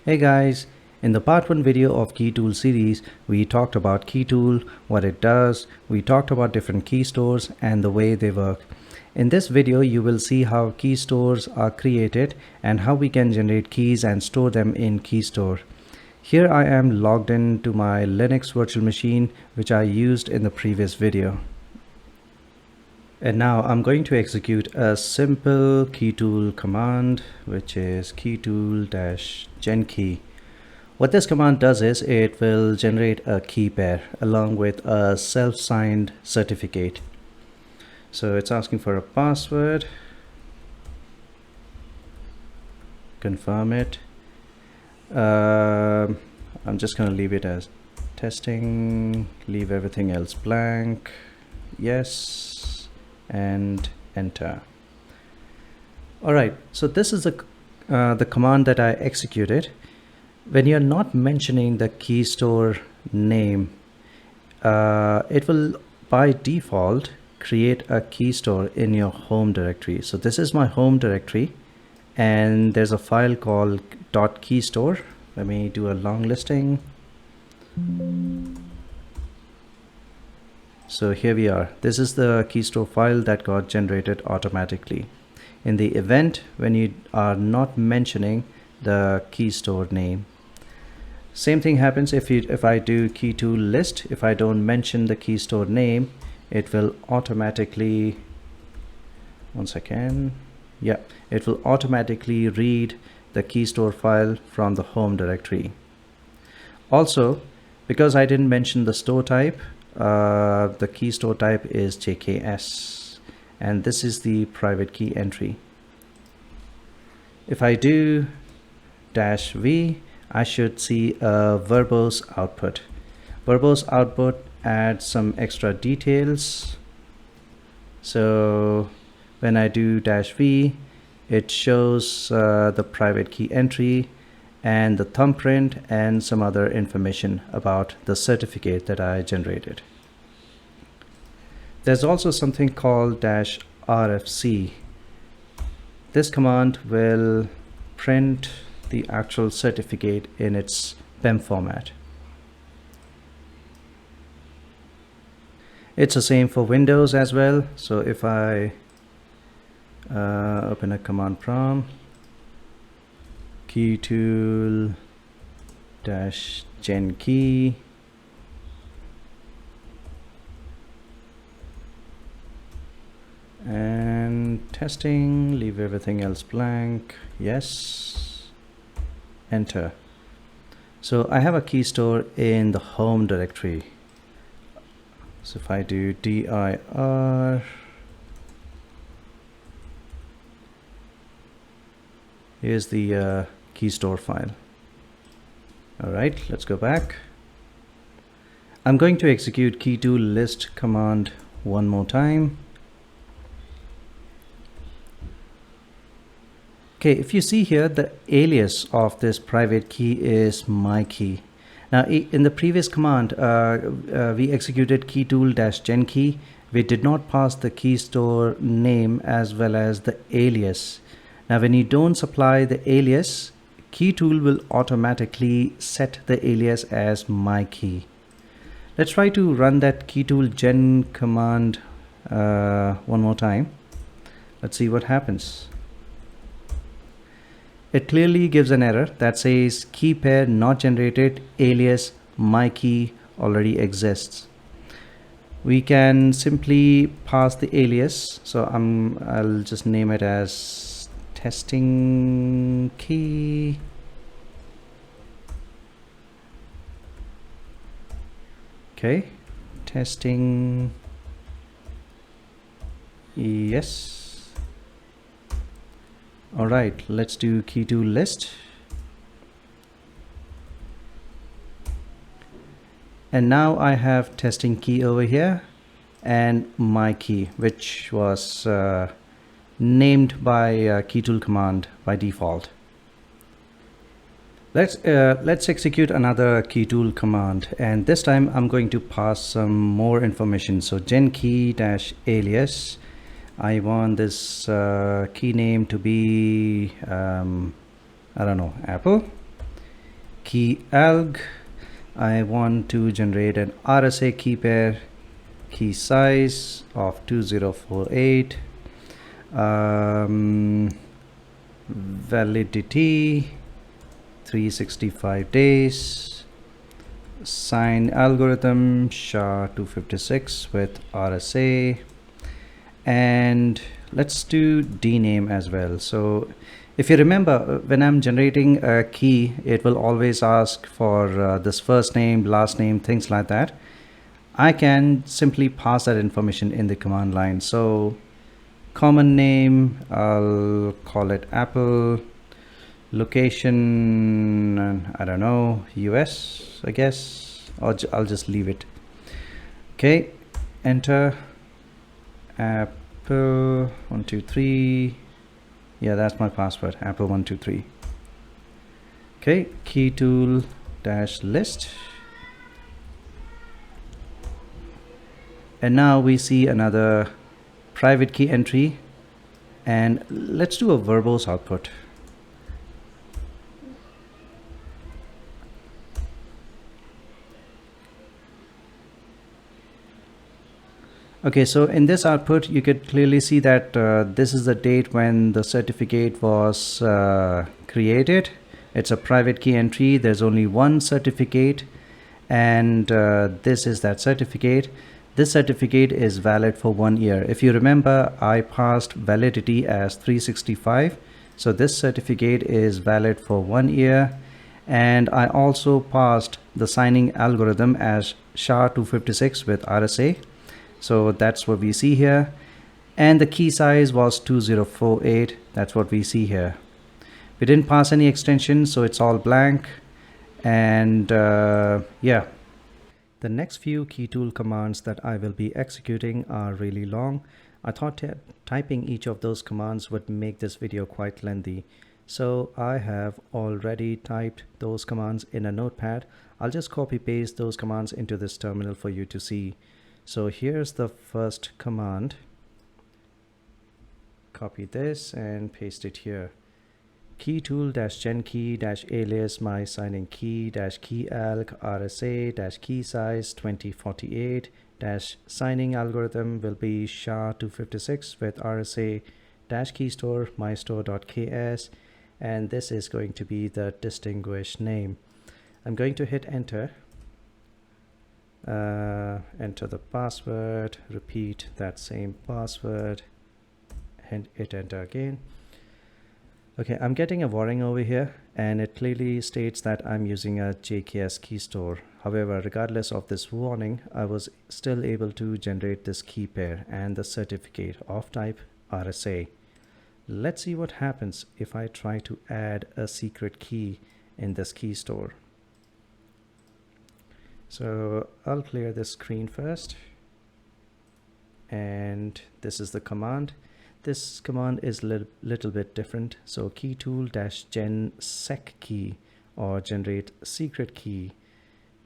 Hey guys, in the part 1 video of KeyTool series, we talked about KeyTool, what it does, we talked about different key stores and the way they work. In this video, you will see how key stores are created and how we can generate keys and store them in KeyStore. Here I am logged into my Linux virtual machine, which I used in the previous video. And now I'm going to execute a simple KeyTool command, which is KeyTool-genkey. What this command does is it will generate a key pair along with a self-signed certificate. So it's asking for a password. Confirm it. I'm just going to leave it as testing, leave everything else blank. Yes. And enter. All right, so this is the command that I executed. When you're not mentioning the key store name, it will by default create a key store in your home directory. So this is my home directory, and there's a file called .keystore. Let me do a long listing. So here we are. This is the KeyStore file that got generated automatically. In the event when you are not mentioning the KeyStore name. Same thing happens if I do keytool list. If I don't mention the KeyStore name, it will automatically, one second. Yeah, it will automatically read the KeyStore file from the home directory. Also, because I didn't mention the store type, the key store type is JCEKS, and this is the private key entry. If I do -v, I should see a verbose output. Verbose output adds some extra details. So when I do -v, it shows the private key entry and the thumbprint and some other information about the certificate that I generated. There's also something called -rfc. This command will print the actual certificate in its PEM format. It's the same for Windows as well. So if I open a command prompt, KeyTool-genkey, and testing, leave everything else blank. Yes, enter. So I have a key store in the home directory. So if I do dir, here's the KeyStore file. All right, let's go back. I'm going to execute keytool list command one more time. Okay, if you see here, the alias of this private key is my key. Now in the previous command, we executed KeyTool-genkey. We did not pass the key store name as well as the alias. Now when you don't supply the alias, KeyTool will automatically set the alias as my key. Let's try to run that KeyTool-gen command one more time. Let's see what happens. It clearly gives an error that says key pair not generated, alias my key already exists. We can simply pass the alias. So I'll just name it as testing key. Okay, testing. Yes. All right, let's do keytool list. And now I have testing key over here and my key, which was named by KeyTool command by default. Let's execute another KeyTool command, and this time I'm going to pass some more information. So genkey-alias. I want this key name to be I don't know, Apple, KeyAlg, I want to generate an RSA key pair, key size of 2048, validity 365 days, sign algorithm SHA-256 with RSA, and let's do dname as well. So if you remember, when I'm generating a key, it will always ask for this first name, last name, things like that. I can simply pass that information in the command line. So common name, I'll call it Apple. Location, I don't know, US, I guess, or I'll just leave it. Okay, enter. Apple 123. Yeah, that's my password, Apple 123. Okay, KeyTool -list. And now we see another private key entry, and let's do a verbose output. Okay, so in this output, you could clearly see that this is the date when the certificate was created. It's a private key entry. There's only one certificate, and this is that certificate. This certificate is valid for 1 year. If you remember, I passed validity as 365. So this certificate is valid for 1 year. And I also passed the signing algorithm as SHA-256 with RSA. So that's what we see here. And the key size was 2048. That's what we see here. We didn't pass any extension, so it's all blank. And yeah. The next few KeyTool commands that I will be executing are really long. I thought typing each of those commands would make this video quite lengthy. So I have already typed those commands in a notepad. I'll just copy paste those commands into this terminal for you to see. So here's the first command. Copy this and paste it here. KeyTool-GenKey-alias my signing key-KeyAlg RSA-key size 2048 signing algorithm will be SHA-256 with RSA-KeyStore mystore.ks, and this is going to be the distinguished name. I'm going to hit enter. Enter the password, repeat that same password, and hit enter again. Okay, I'm getting a warning over here, and it clearly states that I'm using a JKS KeyStore. However, regardless of this warning, I was still able to generate this key pair and the certificate of type RSA. Let's see what happens if I try to add a secret key in this KeyStore. So I'll clear this screen first, and this is the command. This command is a little bit different. So KeyTool-gen-sec key, or generate secret key.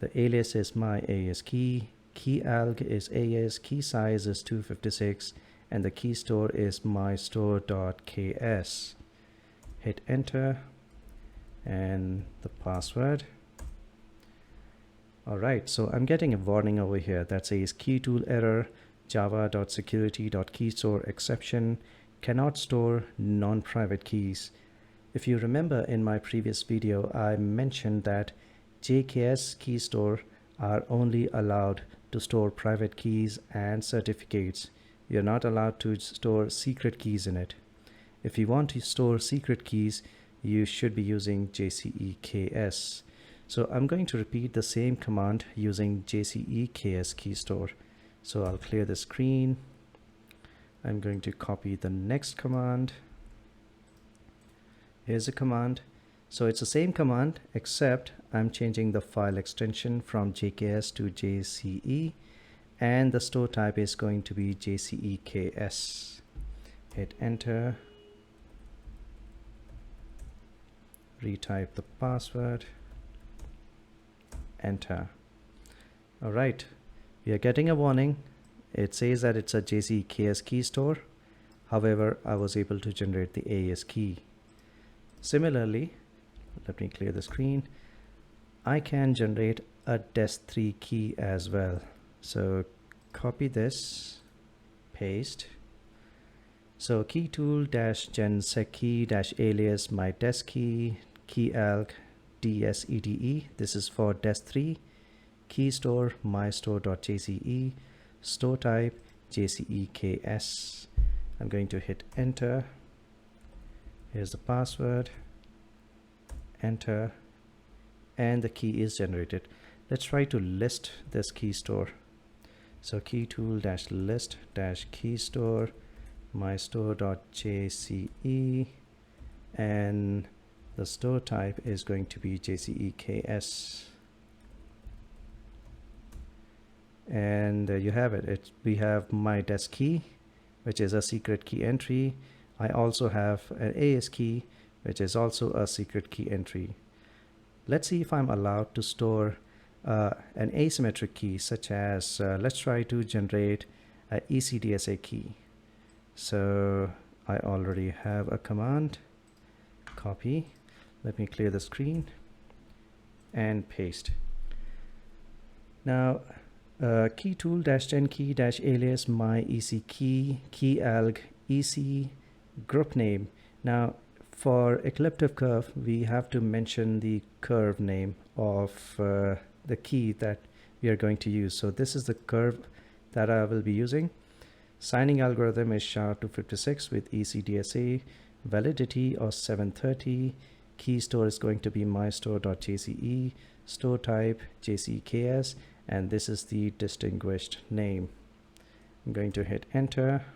The alias is my alias key, KeyAlg is alias, key size is 256, and the KeyStore is mystore.ks. Hit enter and the password. Alright, so I'm getting a warning over here that says KeyTool error, java.security.keystore exception, cannot store non-private keys. If you remember in my previous video, I mentioned that JKS KeyStore are only allowed to store private keys and certificates. You're not allowed to store secret keys in it. If you want to store secret keys, you should be using JCEKS. So I'm going to repeat the same command using JCEKS KeyStore. So I'll clear the screen. I'm going to copy the next command. Here's a command. So it's the same command, except I'm changing the file extension from JKS to JCE, and the store type is going to be JCEKS. Hit enter. Retype the password. Enter. All right, we are getting a warning. It says that it's a JCEKS KeyStore. However, I was able to generate the alias key. Similarly, let me clear the screen. I can generate a dest3 key as well. So copy this, paste. So KeyTool -JCEKS alias my dest key, keyalg dsete. This is for dest3. KeyStore mystore.jce, store type JCEKS. I'm going to hit enter. Here's the password, enter, and the key is generated. Let's try to list this KeyStore. So KeyTool -list -KeyStore mystore.jce, and the store type is going to be JCEKS. And there you have it. We have my dest key, which is a secret key entry. I also have an AS key, which is also a secret key entry. Let's see if I'm allowed to store an asymmetric key, such as let's try to generate an ECDSA key. So I already have a command, copy. Let me clear the screen and paste. Now KeyTool -genkey -alias my EC key, keyalg EC group name. Now for elliptic curve, we have to mention the curve name of the key that we are going to use. So this is the curve that I will be using. Signing algorithm is SHA-256 with ECDSA, validity of 730. KeyStore is going to be mystore.jce, store type JCEKS, and this is the distinguished name. I'm going to hit enter,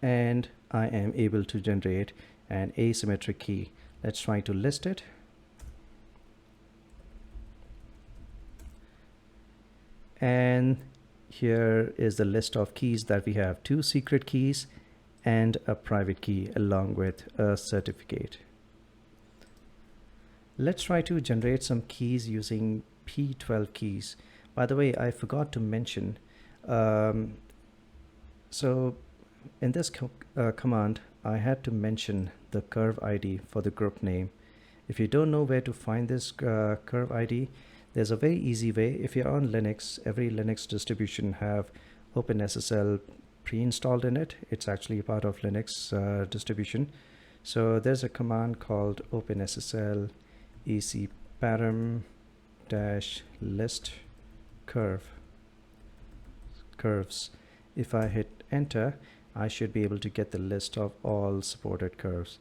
and I am able to generate an asymmetric key. Let's try to list it. And here is the list of keys that we have: 2 secret keys and a private key along with a certificate. Let's try to generate some keys using P12 keys. By the way, I forgot to mention, so in this command, I had to mention the curve ID for the group name. If you don't know where to find this curve ID, there's a very easy way. If you're on Linux, every Linux distribution have OpenSSL pre-installed in it. It's actually a part of Linux distribution. So there's a command called OpenSSL EC param -list curves. If I hit enter, I should be able to get the list of all supported curves.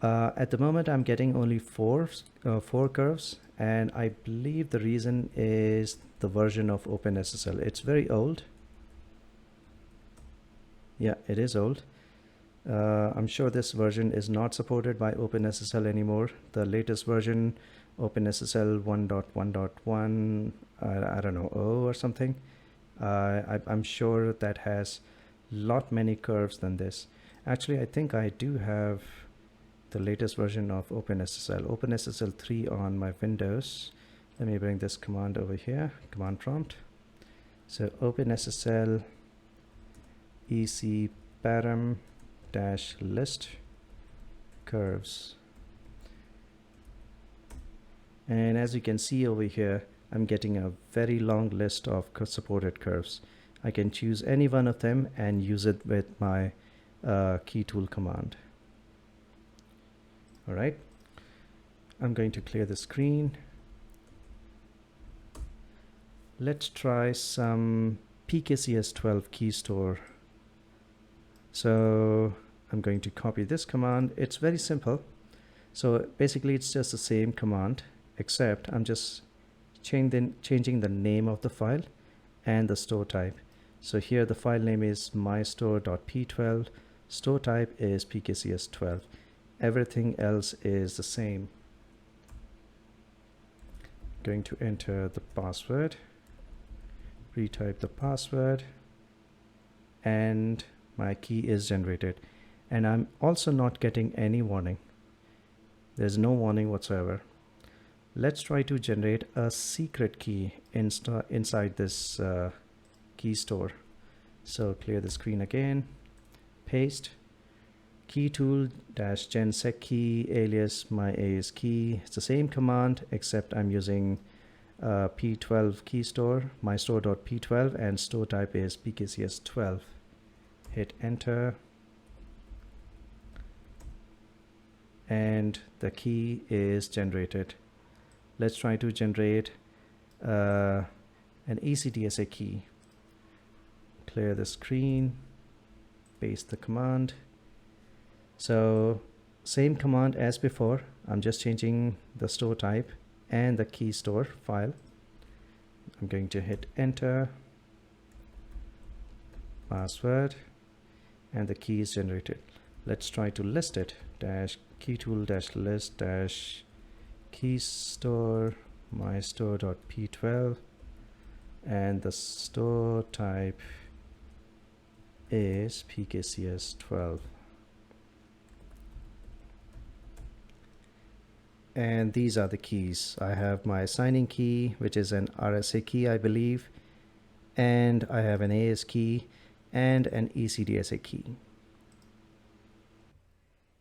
At the moment, I'm getting only four curves, and I believe the reason is the version of OpenSSL. It's very old. Yeah, it is old. I'm sure this version is not supported by OpenSSL anymore. The latest version, OpenSSL 1.1.1, I don't know, or something. I'm sure that has lot many curves than this. Actually, I think I do have the latest version of OpenSSL 3 on my Windows. Let me bring this command over here, command prompt. So OpenSSL EC param -list curves. And as you can see over here, I'm getting a very long list of supported curves. I can choose any one of them and use it with my KeyTool command. All right, I'm going to clear the screen. Let's try some PKCS12 KeyStore. So I'm going to copy this command. It's very simple. So basically it's just the same command, except I'm just changing the name of the file and the store type. So here the file name is mystore.p12, store type is PKCS12. Everything else is the same. Going to enter the password, retype the password, and my key is generated. And I'm also not getting any warning. There's no warning whatsoever. Let's try to generate a secret key inside this KeyStore. So clear the screen again, paste. KeyTool -gen sec key alias my AS key. It's the same command except I'm using P12 KeyStore, my store.p12, and store type is PKCS12. Hit enter, and the key is generated. Let's try to generate an ECDSA key. Clear the screen, paste the command. So same command as before, I'm just changing the store type and the KeyStore file. I'm going to hit enter, password, and the key is generated. Let's try to list it. -keytool-list -keystore my store.p12, and the store type is PKCS12. And these are the keys. I have my signing key, which is an RSA key, I believe, and I have an AS key and an ECDSA key.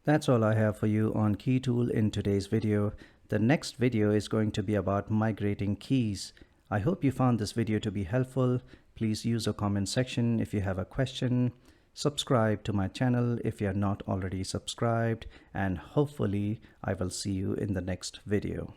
That's all I have for you on KeyTool in today's video. The next video is going to be about migrating keys. I hope you found this video to be helpful. Please use the comment section if you have a question. Subscribe to my channel if you are not already subscribed, and hopefully I will see you in the next video.